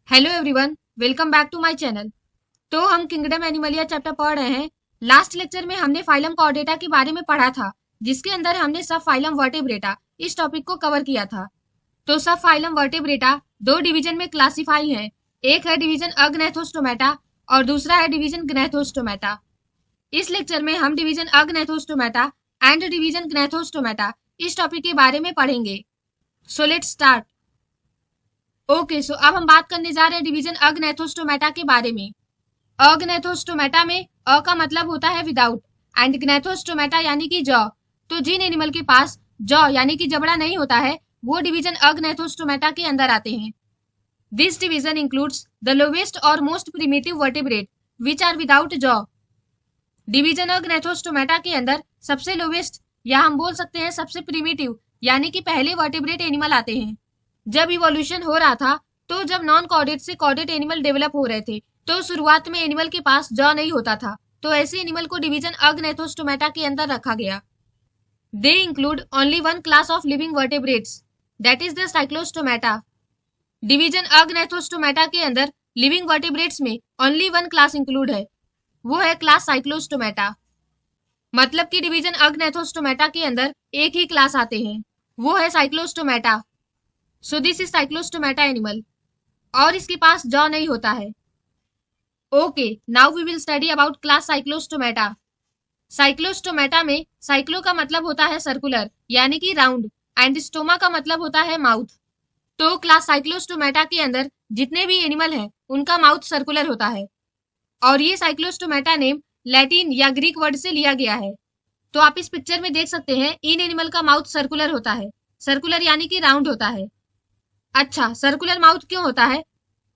Hello everyone, welcome back to my channel. तो हम kingdom Animalia chapter पढ़ रहे हैं। लास्ट लेक्चर में हमने फाइलम कॉर्डेटा के बारे में पढ़ा था, जिसके अंदर हमने सब फाइलम वर्टेब्रेटा इस टॉपिक को कवर किया था। तो सब फाइलम वर्टेब्रेटा दो डिवीजन में क्लासिफाई है। एक है डिवीजन अग्नैथोस्टोमेटा और दूसरा है डिवीजन ग्नैथोस्टोमेटा। इस लेक्चर में हम डिवीजन अग्नैथोस्टोमेटा एंड डिवीजन ग्नैथोस्टोमेटा इस टॉपिक के बारे में पढ़ेंगे। So let's start. ओके, सो अब हम बात करने जा रहे हैं डिवीजन अग्नैथोस्टोमेटा के बारे में। अग्नैथोस्टोमेटा में अ का मतलब होता है विदाउट एंड ग्नैथोस्टोमेटा यानी कि जॉ। तो जिन एनिमल के पास जॉ यानी कि जबड़ा नहीं होता है वो डिवीजन अग्नैथोस्टोमेटा के अंदर आते हैं। This division includes the lowest और most primitive vertebrate which are without jaw. Division agnathostomata के अंदर सबसे लोवेस्ट या हम बोल सकते हैं सबसे प्रिमिटिव यानी कि पहले वर्टेब्रेट एनिमल आते हैं। जब इवोल्यूशन हो रहा था तो जब नॉन कॉर्डेट से कॉर्डेट एनिमल डेवलप हो रहे थे तो शुरुआत में एनिमल के पास जॉ नहीं होता था, तो ऐसे एनिमल को डिवीजन अग्नैथोस्टोमेटा के अंदर रखा गया। They include only one class of living vertebrates that is the cyclostomata. Division agnathostomata के अंदर लिविंग वर्टेब्रेट्स में ओनली वन क्लास इंक्लूड है, वो है क्लास साइक्लोस्टोमेटा। मतलब कि डिवीजन अग्नैथोस्टोमेटा के अंदर एक ही क्लास आते हैं, वो है cyclostomata. So this is cyclostomata animal और इसके पास जॉ नहीं होता है। Okay, now we will study about class cyclostomata. Cyclostomata में साइक्लो का मतलब होता है सर्कुलर यानी कि राउंड एंड स्टोमा का मतलब होता है माउथ। तो क्लास साइक्लोस्टोमेटा के अंदर जितने भी एनिमल हैं उनका माउथ सर्कुलर होता है और ये साइक्लोस्टोमेटा नेम लैटिन या ग्रीक वर्ड से लिया गया है। तो आप इस पिक्चर में देख सकते हैं इन एनिमल का माउथ सर्कुलर होता है, सर्कुलर यानी कि राउंड होता है। अच्छा, सर्कुलर माउथ क्यों होता है?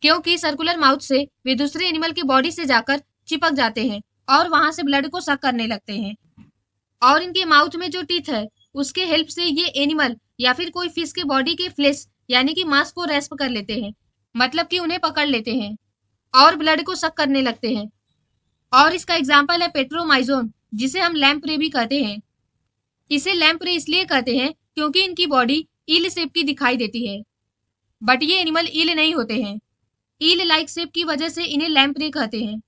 क्योंकि सर्कुलर माउथ से वे दूसरे एनिमल की बॉडी से जाकर चिपक जाते हैं और वहां से ब्लड को सक करने लगते हैं। और इनके माउथ में जो टीथ है उसके हेल्प से ये एनिमल या फिर कोई फिश के बॉडी के फ्लेश यानी कि मांस को रेस्प कर लेते हैं, मतलब कि उन्हें पकड़ लेते हैं और ब्लड को सक करने लगते हैं। और इसका एग्जाम्पल है पेट्रोमाइजोन, जिसे हम लैम्प्रे भी कहते हैं। इसे लैम्प्रे इसलिए कहते हैं क्योंकि इनकी बॉडी ईल शेप की दिखाई देती है, बट ये एनिमल ईल नहीं होते हैं। ईल लाइक शेप की वजह से इन्हें लैम्प्रे कहते हैं।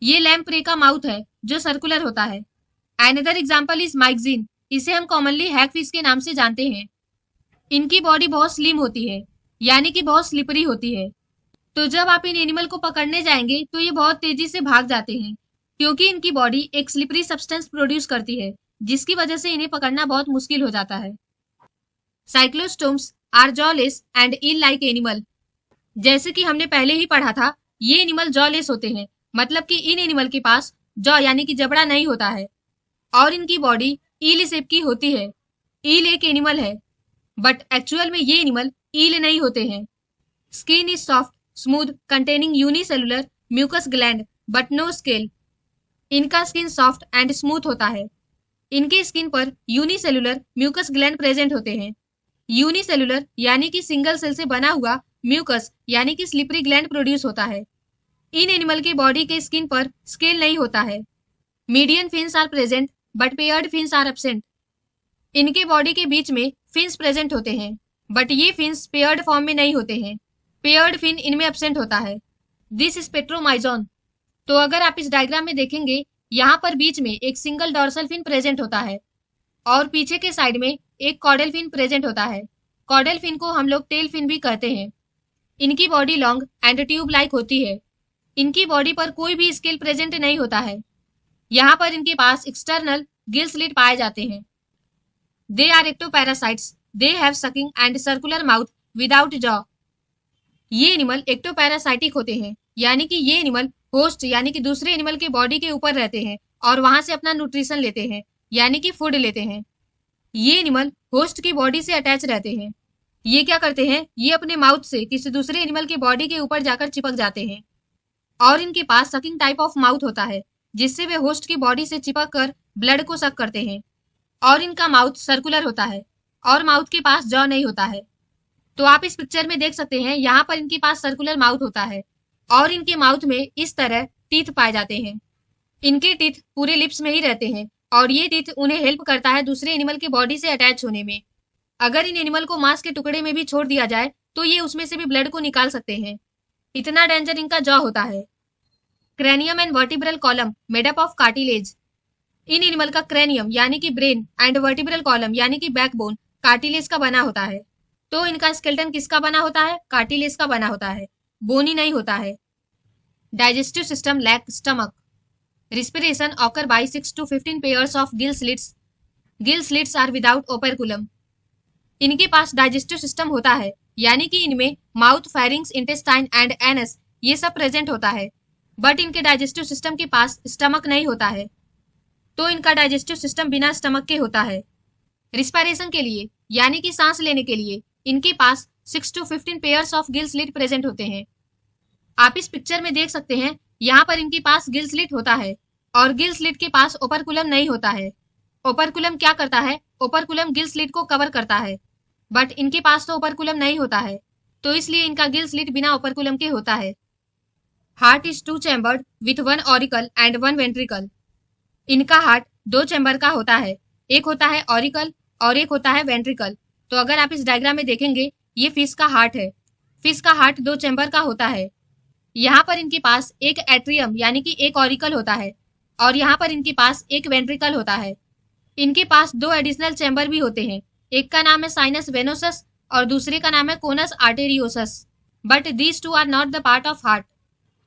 ये लैम्प्रे का माउथ है जो सर्कुलर होता है। अनदर एग्जांपल इज माइक्सिन, इसे हम कॉमनली हैगफिश के नाम से जानते हैं। इनकी बॉडी बहुत स्लिम होती है यानी कि बहुत स्लिपरी होती है। तो जब आप इन एनिमल को पकड़ने जाएंगे तो ये बहुत तेजी से भाग जाते हैं क्योंकि इनकी बॉडी एक स्लिपरी सब्सटेंस प्रोड्यूस करती है, जिसकी वजह से इन्हें पकड़ना बहुत मुश्किल हो जाता है। Cyclostomes are jawless and eel like animal. जैसे कि हमने पहले ही पढ़ा था, ये एनिमल जॉलेस होते हैं, मतलब कि इन एनिमल के पास जॉ यानी कि जबड़ा नहीं होता है और इनकी बॉडी ईल शेप की होती है। ईल एक एनिमल है बट एक्चुअल में ये एनिमल ईल नहीं होते हैं। Skin is soft smooth containing unicellular mucus gland but no scale. इनका स्किन सॉफ्ट एंड स्मूथ होता है। इनके स्किन पर यूनिसेलुलर म्यूकस ग्लैंड प्रेजेंट होते हैं। यूनिसेलुलर यानी कि सिंगल सेल से बना हुआ म्यूकस यानी कि स्लिपरी ग्लैंड प्रोड्यूस होता है। इन एनिमल के बॉडी के स्किन पर स्केल नहीं होता है। Median fins are present but paired fins are absent. इनके बॉडी के बीच में फिन्स प्रेजेंट होते हैं बट ये फिन्स पेयर्ड फॉर्म में नहीं होते हैं। पेयर्ड फिन इनमें एब्सेंट होता है। This is Petromyzon. तो अगर आप इस डायग्राम में देखेंगे, यहाँ पर बीच में एक सिंगल डॉर्सल फिन प्रेजेंट होता है और पीछे के साइड में एक कॉर्डल फिन प्रेजेंट होता है। कॉर्डल फिन को हम लोग टेल फिन भी कहते हैं। इनकी body long and tube like होती है। इनकी बॉडी पर कोई भी स्केल प्रेजेंट नहीं होता है। यहाँ पर इनके पास एक्सटर्नल गिल स्लिट पाए जाते हैं। They are ectoparasites, they have sucking and circular mouth without jaw. ये एनिमल एक्टोपैरासाइटिक होते हैं यानी कि ये एनिमल होस्ट यानी कि दूसरे एनिमल के बॉडी के ऊपर रहते हैं और वहां से अपना न्यूट्रिशन लेते हैं यानी कि फूड लेते हैं। ये एनिमल होस्ट की बॉडी से अटैच रहते हैं। ये क्या करते हैं, ये अपने माउथ से किसी दूसरे एनिमल के बॉडी के ऊपर जाकर चिपक जाते हैं और इनके पास सकिंग टाइप ऑफ माउथ होता है जिससे वे होस्ट की बॉडी से चिपक कर ब्लड को सक करते हैं। और इनका माउथ सर्कुलर होता है और माउथ के पास जॉ नहीं होता है। तो आप इस पिक्चर में देख सकते हैं, यहाँ पर इनके पास सर्कुलर माउथ होता है और इनके माउथ में इस तरह टीथ पाए जाते हैं। इनके टीथ पूरे लिप्स में ही रहते हैं और ये टीथ उन्हें हेल्प करता है दूसरे एनिमल की बॉडी से अटैच होने में। अगर इन एनिमल को मांस के टुकड़े में भी छोड़ दिया जाए तो ये उसमें से भी ब्लड को निकाल सकते हैं। इतना डेंजर इनका जॉ होता है। Cranium and vertebral column made up of cartilage. In animal का क्रेनियम यानी कि ब्रेन एंड वर्टिब्रल कॉलम यानी कि बैकबोन कार्टिलेज का बना होता है। तो इनका स्केलेटन किसका बना होता है? कार्टिलेज का बना होता है, बोनी नहीं होता है। Digestive system lack stomach. Respiration occur by 6 to 15 pairs of gill slits. Gill slits are without operculum. इनके पास डाइजेस्टिव सिस्टम होता है, यानी कि इनमें mouth, pharynx, intestine and anus ये सब प्रेजेंट होता है, बट इनके डाइजेस्टिव सिस्टम के पास स्टमक नहीं होता है। तो इनका डाइजेस्टिव सिस्टम बिना स्टमक के होता है। रिस्पायरेशन के लिए यानी कि सांस लेने के लिए इनके पास 6 to 15 pairs of Gill slit present होते हैं। आप इस पिक्चर में देख सकते हैं, यहाँ पर इनके पास गिल स्लिट होता है और गिल स्लिट के पास ओपरकुलम नहीं होता है। ओपरकुलम क्या करता है? ओपरकुलम गिल स्लिट को कवर करता है, बट इनके पास तो ओपरकुलम नहीं होता है, तो इसलिए इनका गिल स्लिट बिना ओपरकुलम के होता है। Heart is 2 chambered with 1 auricle and 1 ventricle. इनका हार्ट 2 चैम्बर का होता है, एक होता है ऑरिकल और एक होता है वेंट्रिकल। तो अगर आप इस डायग्राम में देखेंगे, ये फिश का हार्ट है। फिश का हार्ट 2 चैम्बर का होता है। यहाँ पर इनके पास एक एट्रियम यानी कि एक ऑरिकल होता है और यहाँ पर इनके पास एक वेंट्रिकल होता है। इनके पास 2 एडिशनल चैम्बर भी होते हैं, एक का नाम है साइनस वेनोसस और दूसरे का नाम है conus arteriosus, but these two are not the part of heart.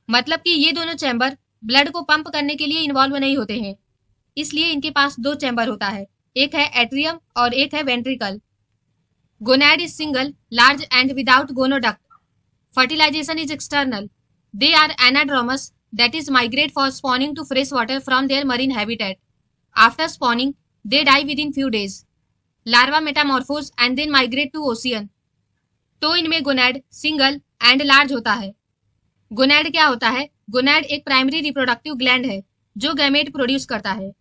मतलब कि ये दोनों चैम्बर ब्लड को पंप करने के लिए इन्वॉल्व नहीं होते हैं, इसलिए इनके पास 2 चैम्बर होता है, एक है एट्रियम और एक है ventricle. Gonad is single, large and without gonoduct. Fertilisation is external. They are anadromous, that is migrate for spawning to fresh water from their marine habitat. After spawning, they die within few days. Larva metamorphose and then migrate to ocean. तो इनमें gonad single and large होता है। Gonad क्या होता है? Gonad एक primary reproductive gland है जो गैमेट प्रोड्यूस करता है,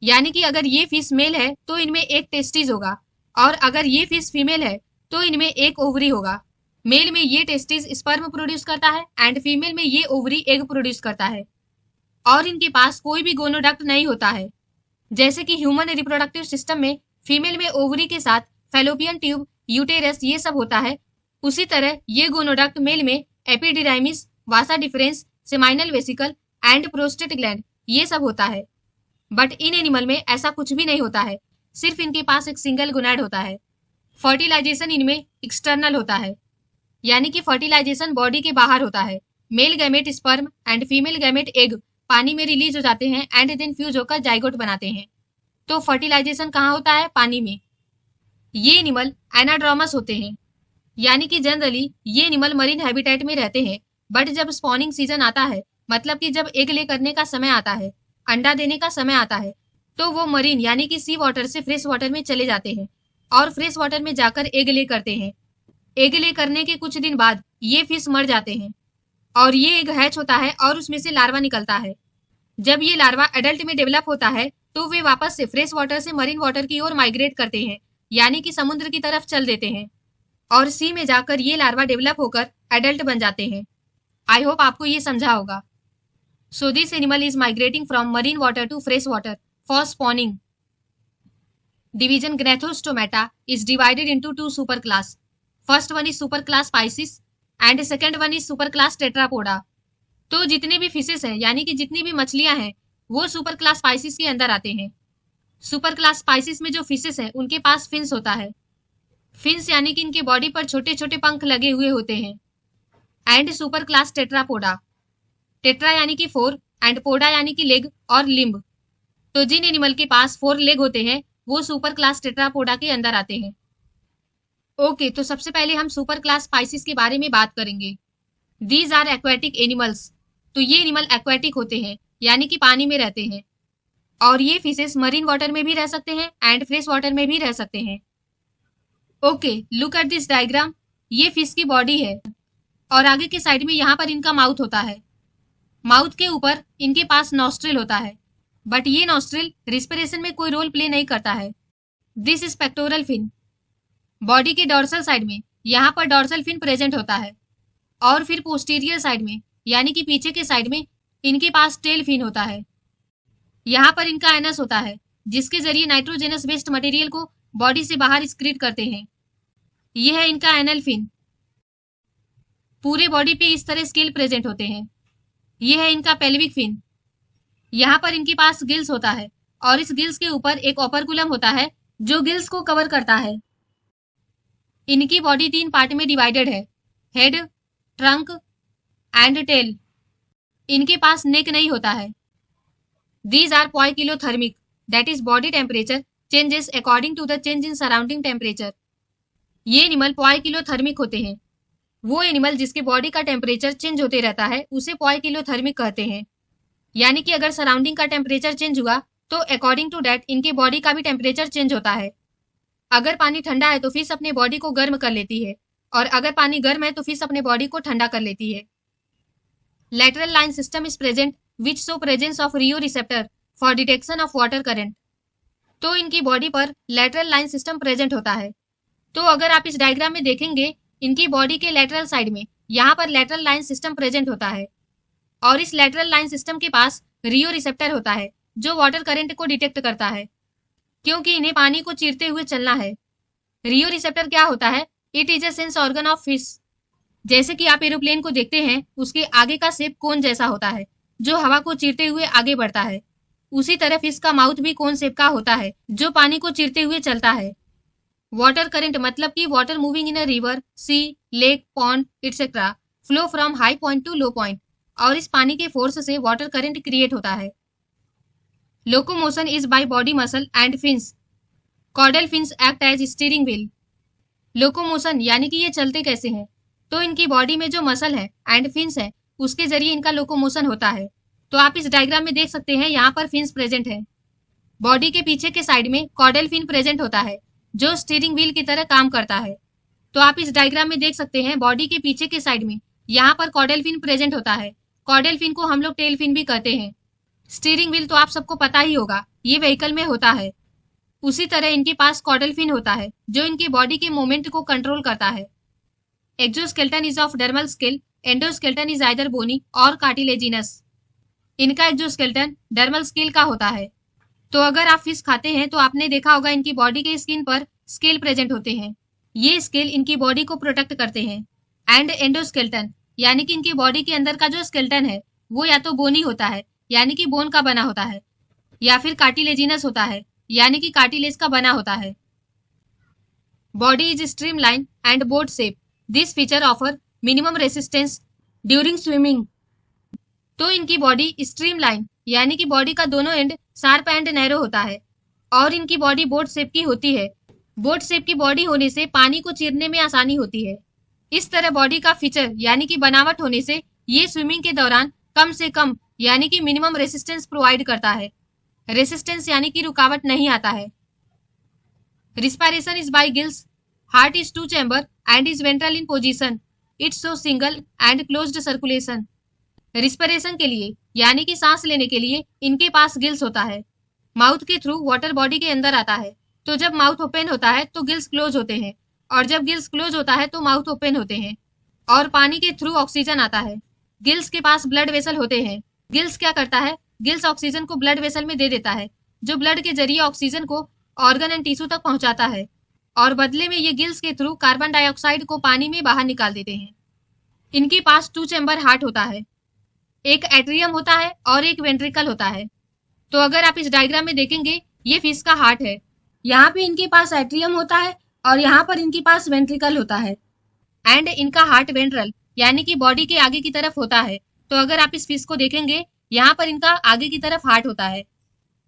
यानी कि अगर ये फिश मेल है तो इनमें एक टेस्टिस होगा और अगर ये फिश फीमेल है तो इनमें एक ओवरी होगा। मेल में ये टेस्टिस स्पर्म प्रोड्यूस करता है एंड फीमेल में ये ओवरी एग प्रोड्यूस करता है और इनके पास कोई भी गोनोडक्ट नहीं होता है। जैसे कि ह्यूमन रिप्रोडक्टिव सिस्टम में फीमेल में ओवरी के साथ फैलोपियन ट्यूब, यूटेरस ये सब होता है, उसी तरह ये गोनोडक्ट मेल में epididymis, Vasa difference, seminal vesicle and prostate gland ये सब होता है। बट इन एनिमल में ऐसा कुछ भी नहीं होता है, सिर्फ इनके पास एक सिंगल गोनैड होता है। फर्टिलाइजेशन इनमें एक्सटर्नल होता है, यानी कि फर्टिलाइजेशन बॉडी के बाहर होता है। Male gamete sperm and female gamete egg पानी में रिलीज हो जाते हैं एंड देन फ्यूज होकर जाइगोट बनाते हैं। तो फर्टिलाइजेशन कहाँ होता है? पानी में। ये एनिमल एनाड्रोमस होते हैं, यानी कि जनरली ये एनिमल मरीन हैबिटेट में रहते हैं, बट जब स्पॉनिंग सीजन आता है, मतलब कि जब एग ले करने का समय आता है, अंडा देने का समय आता है, तो वो मरीन यानी कि सी वाटर से फ्रेश वाटर में चले जाते हैं और फ्रेश वाटर में जाकर एग ले करते हैं। एग ले करने के कुछ दिन बाद ये फिश मर जाते हैं और ये एग हैच होता है और उसमें से लार्वा निकलता है। जब ये लार्वा एडल्ट में डेवलप होता है तो वे वापस से फ्रेश वाटर से मरीन वाटर की ओर माइग्रेट करते हैं, यानी कि समुद्र की तरफ चल देते हैं और सी में जाकर ये लार्वा डेवलप होकर एडल्ट बन जाते हैं। आई होप आपको ये समझा होगा। So this animal is migrating from marine water to fresh water for spawning. Division gnathostomata is divided into 2 super class. First one is super class pisces and second one is super class tetrapoda. तो जितने भी fishes हैं, यानी कि जितनी भी मछलियां हैं, वो सुपर क्लास पाइसिस के अंदर आते हैं। सुपर क्लास पाइसिस में जो फिशेस हैं उनके पास फिन्स होता है। फिन्स यानी कि इनके बॉडी पर छोटे छोटे पंख लगे हुए होते हैं। And super class Tetrapoda, tetra यानी कि 4 एंड पोडा यानी कि लेग और लिम्ब। तो जिन एनिमल के पास 4 लेग होते हैं वो सुपर क्लास टेट्रापोडा के अंदर आते हैं। ओके, तो सबसे पहले हम सुपर क्लास स्पाइसिस के बारे में बात करेंगे। These are aquatic animals. तो ये एनिमल एक्वेटिक होते हैं, यानी कि पानी में रहते हैं और ये फिशेस मरीन वाटर में भी रह सकते हैं एंड फ्रेश वाटर में भी रह सकते हैं। Okay, look at this diagram. ये फिश की बॉडी है और आगे के साइड में यहाँ पर इनका माउथ होता है। माउथ के ऊपर इनके पास नॉस्ट्रिल होता है, बट ये नॉस्ट्रिल रिस्पिरेशन में कोई रोल प्ले नहीं करता है। This is pectoral fin. Body के डॉर्सल साइड में यहाँ पर डॉर्सल फिन प्रेजेंट होता है और फिर पोस्टीरियर साइड में यानी कि पीछे के साइड में इनके पास टेल फिन होता है। यहाँ पर इनका एनस होता है जिसके जरिए नाइट्रोजेनस वेस्ट मटेरियल को बॉडी से बाहर एक्सक्रीट करते हैं। यह है इनका एनल फिन। पूरे बॉडी पे इस तरह स्केल प्रेजेंट होते हैं। ये है इनका पेल्विक फिन। यहाँ पर इनके पास गिल्स होता है और इस गिल्स के ऊपर एक ओपर्कुलम होता है जो गिल्स को कवर करता है। इनकी बॉडी 3 पार्ट में डिवाइडेड है, हेड, ट्रंक एंड टेल। इनके पास नेक नहीं होता है। These are poikilothermic, that is body temperature changes according to the change in surrounding temperature. ये एनिमल पोइकिलोथर्मिक होते हैं। वो एनिमल जिसके बॉडी का टेम्परेचर चेंज होते रहता है उसे पोइकिलोथर्मिक कहते हैं। यानी कि अगर सराउंडिंग का टेम्परेचर चेंज हुआ तो अकॉर्डिंग टू दैट इनके बॉडी का भी टेम्परेचर चेंज होता है। अगर पानी ठंडा है तो फिश अपने बॉडी को गर्म कर लेती है और अगर पानी गर्म है तो फिश अपने बॉडी को ठंडा कर लेती है। Lateral line system is present which show presence of rheoreceptor for detection of water current. तो इनकी बॉडी पर lateral line system प्रेजेंट होता है। तो अगर आप इस डायग्राम में देखेंगे इनकी बॉडी के लेटरल साइड में यहाँ पर lateral line system प्रेजेंट होता है और इस lateral line system के पास रियोरिसेप्टर होता है जो वाटर करंट को डिटेक्ट करता है क्योंकि इन्हें पानी को चीरते हुए चलना है। रियोरिसेप्टर क्या होता है? It is a sense organ of fish. जैसे कि आप एरोप्लेन को देखते हैं उसके आगे का शेप कोन जैसा होता है जो हवा को चीरते हुए आगे बढ़ता है। उसी तरह फिश का माउथ भी कोन शेप का होता है जो पानी को चीरते हुए चलता है। वाटर करंट मतलब कि water moving in a river, sea, lake, pond etcetera flow from high point to low point और इस पानी के फोर्स से वाटर करंट क्रिएट होता है। Locomotion is by body muscle and fins. Caudal fins act as steering wheel. Locomotion यानी कि ये चलते कैसे हैं? तो इनकी बॉडी में जो मसल है एंड फिन्स है उसके जरिए इनका लोकोमोशन होता है। तो आप इस डायग्राम में देख सकते हैं यहाँ पर फिन्स प्रेजेंट है। बॉडी के पीछे के साइड में कॉर्डल फिन प्रेजेंट होता है जो स्टीयरिंग व्हील की तरह काम करता है। तो आप इस डायग्राम में देख सकते हैं बॉडी के पीछे के साइड में यहाँ पर कॉर्डल फिन प्रेजेंट होता है। कॉर्डल फिन को हम लोग टेल फिन भी कहते हैं। स्टीयरिंग व्हील तो आप सबको पता ही होगा, ये व्हीकल में होता है। उसी तरह इनके पास कॉर्डल फिन होता है जो इनकी बॉडी के मूवमेंट को कंट्रोल करता है। Exoskeleton is of dermal scale, endoskeleton is either bony और कार्टिलेजिनस। इनका एक्सोस्केलेटन डर्मल स्केल का होता है। तो अगर आप फिश खाते हैं तो आपने देखा होगा इनकी बॉडी के स्किन पर स्केल प्रेजेंट होते हैं। ये स्केल इनकी बॉडी को प्रोटेक्ट करते हैं। एंड एंडोस्केलेटन यानी कि इनकी बॉडी के अंदर का जो स्केलेटन है वो या तो बोनी होता है यानी कि बोन का बना होता है या फिर कार्टिलेजिनस होता है यानी कि कार्टिलेज का बना होता है। Body is streamline and boat shape. This feature offer minimum resistance during swimming. तो इनकी बॉडी स्ट्रीमलाइन यानी कि बॉडी का दोनों एंड शार्प एंड नैरो होता है और इनकी बॉडी बोट शेप की होती है। बोट शेप की बॉडी होने से पानी को चीरने में आसानी होती है। इस तरह बॉडी का फीचर यानी कि बनावट होने से ये स्विमिंग के दौरान कम से कम यानी कि मिनिमम रेसिस्टेंस प्रोवाइड करता है। रेसिस्टेंस यानी कि रुकावट नहीं आता है। Respiration is by gills. Heart is 2 chamber and is ventral in position. It's so single and closed circulation. Respiration के लिए यानी कि सांस लेने के लिए इनके पास गिल्स होता है। माउथ के थ्रू वाटर बॉडी के अंदर आता है। तो जब माउथ ओपन होता है तो गिल्स क्लोज होते हैं और जब गिल्स क्लोज होता है तो माउथ ओपन होते हैं और पानी के थ्रू ऑक्सीजन आता है। गिल्स के पास ब्लड वेसल होते हैं। गिल्स क्या करता है? गिल्स ऑक्सीजन को ब्लड वेसल में दे देता है जो ब्लड के जरिए ऑक्सीजन को ऑर्गन एंड टिश्यू तक पहुंचाता है और बदले में ये गिल्स के थ्रू कार्बन डाइऑक्साइड को पानी में बाहर निकाल देते हैं। इनके पास 2 चैम्बर हार्ट होता है। एक एट्रियम होता है और एक वेंट्रिकल होता है। तो अगर आप इस डायग्राम में देखेंगे ये फिश का हार्ट है। यहाँ पे इनके पास एट्रियम होता है और यहाँ पर इनके पास वेंट्रिकल होता है एंड इनका हार्ट वेंट्रल यानी कि बॉडी के आगे की तरफ होता है। तो अगर आप इस फिश को देखेंगे यहाँ पर इनका आगे की तरफ हार्ट होता है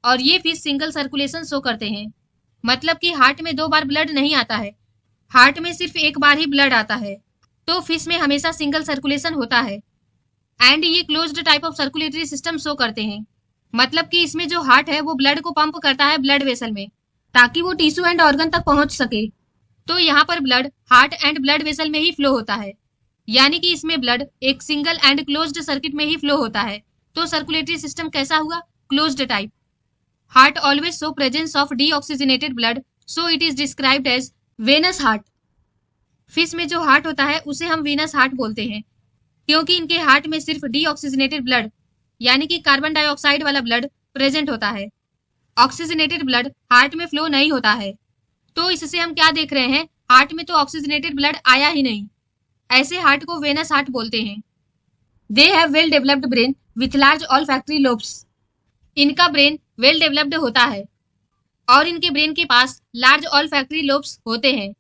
और ये फिश सिंगल सर्कुलेशन शो करते हैं मतलब कि हार्ट में 2 बार ब्लड नहीं आता है, हार्ट में सिर्फ 1 बार ही ब्लड आता है। तो फिश में हमेशा सिंगल सर्कुलेशन होता है एंड ये closed type of circulatory system show करते हैं मतलब कि इसमें जो हार्ट है वो ब्लड को पंप करता है ब्लड वेसल में ताकि वो टिश्यू एंड ऑर्गन तक पहुंच सके। तो यहाँ पर blood heart and blood vessel में ही फ्लो होता है यानी कि इसमें ब्लड एक सिंगल एंड क्लोज्ड सर्किट में ही फ्लो होता है। तो सर्कुलेटरी सिस्टम कैसा हुआ? Closed type. Heart always show presence of deoxygenated blood so it is described as venous heart. Fish में जो हार्ट होता है उसे हम वीनस हार्ट बोलते हैं क्योंकि इनके हार्ट में सिर्फ डीऑक्सीजनेटेड ब्लड यानी कि कार्बन डाइऑक्साइड वाला ब्लड प्रेजेंट होता है। ऑक्सीजनेटेड ब्लड हार्ट में फ्लो नहीं होता है। तो इससे हम क्या देख रहे हैं? हार्ट में तो ऑक्सीजनेटेड ब्लड आया ही नहीं ऐसे हार्ट को वेनस हार्ट बोलते हैं। They have well developed brain with large olfactory lobes. इनका ब्रेन वेल डेवलप्ड होता है और इनके ब्रेन के पास लार्ज ऑल्फैक्टरी लोब्स होते हैं।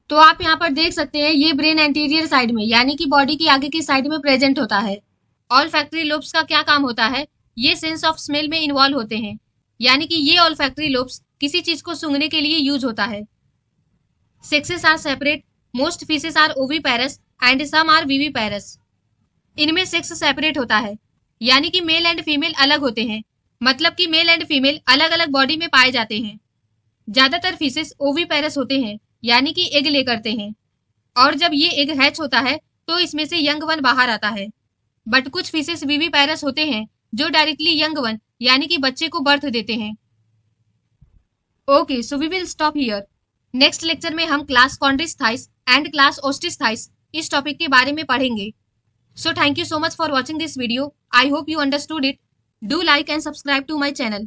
तो आप यहाँ पर देख सकते हैं ये ब्रेन एंटीरियर साइड में यानी कि बॉडी की आगे की साइड में प्रेजेंट होता है। ऑल्फैक्टरी लोब्स का क्या काम होता है? ये सेंस ऑफ स्मेल में इन्वॉल्व होते हैं, यानी कि ये ऑल्फैक्टरी लोब्स किसी चीज को सूंघने के लिए यूज होता है। Sexes are separate, most fishes are oviparous and some are viviparous. इनमें सेक्स सेपरेट होता है, यानी कि मेल एंड फीमेल अलग होते हैं, मतलब कि मेल एंड फीमेल अलग अलग बॉडी में पाए जाते हैं। ज्यादातर फिशेस ओविपेरस होते हैं, यानी कि एग ले करते हैं, और जब ये एग हैच होता है तो इसमें से यंग वन बाहर आता है। बट कुछ फिशेस विविपेरस होते हैं जो डायरेक्टली यंग वन यानी कि बच्चे को बर्थ देते हैं। Okay, so we will stop here. Next lecture में हम class chondrichthyes and class osteichthyes इस टॉपिक के बारे में पढ़ेंगे। So thank you so much for watching this video. I hope you understood it. Do like and subscribe to my channel.